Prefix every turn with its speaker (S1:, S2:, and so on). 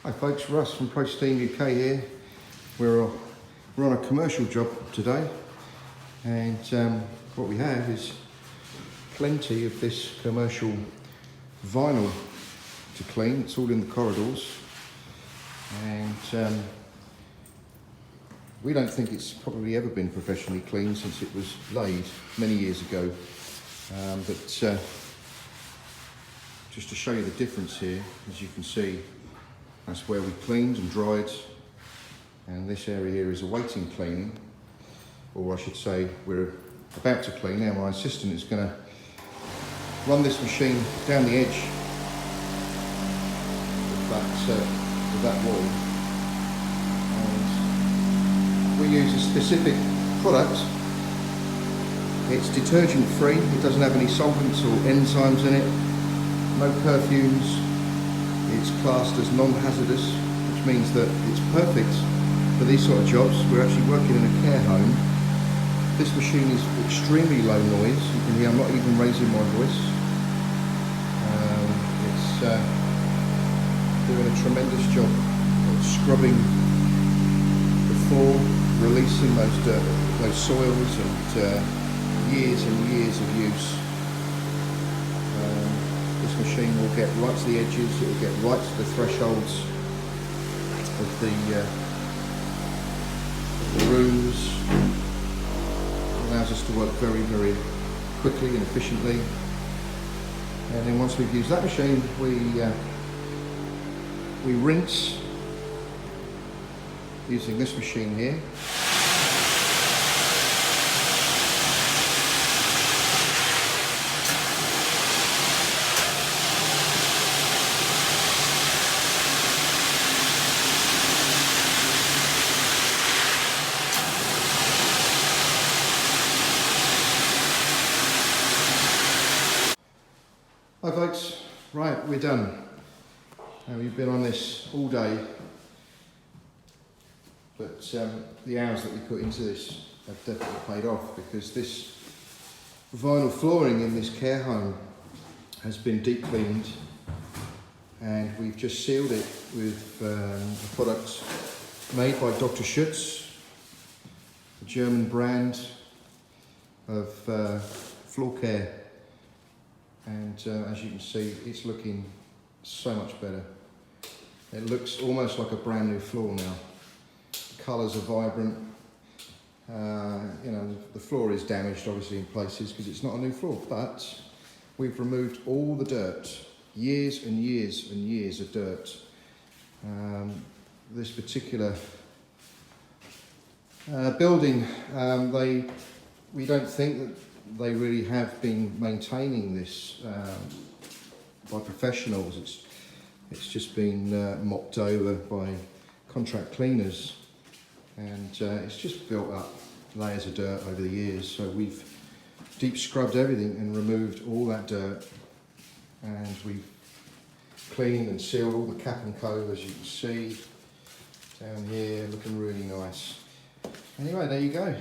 S1: Hi folks, Russ from ProSteamUK here. We're on a commercial job today, and what we have is plenty of this commercial vinyl to clean. It's all in the corridors, and we don't think it's probably ever been professionally cleaned since it was laid many years ago. But just to show you the difference here, as you can see, that's where we cleaned and dried, and this area here is awaiting cleaning, or I should say we're about to clean. Now my assistant is going to run this machine down the edge of that wall, and we use a specific product. It's detergent free, it doesn't have any solvents or enzymes in it, no perfumes. It's classed as non-hazardous, which means that it's perfect for these sort of jobs. We're actually working in a care home. This machine is extremely low noise. You can hear I'm not even raising my voice. It's doing a tremendous job of scrubbing the floor, releasing those soils and years of use. This machine will get right to the edges, it will get right to the thresholds of the rooms. It allows us to work very quickly and efficiently. And then once we've used that machine, we rinse using this machine here. Hi folks, right, we're done. Now we've been on this all day, but the hours that we put into this have definitely paid off, because this vinyl flooring in this care home has been deep cleaned, and we've just sealed it with a product made by Dr. Schutz, a German brand of floor care. And as you can see, it's looking so much better. It looks almost like a brand new floor now. The colours are vibrant. You know, the floor is damaged obviously in places because it's not a new floor, but we've removed all the dirt, years and years of dirt. This particular building, we don't think that they really have been maintaining this by professionals. It's just been mopped over by contract cleaners, and it's just built up layers of dirt over the years. So we've deep scrubbed everything and removed all that dirt, and we've cleaned and sealed all the cap and co, as you can see down here, looking really nice. Anyway, there you go.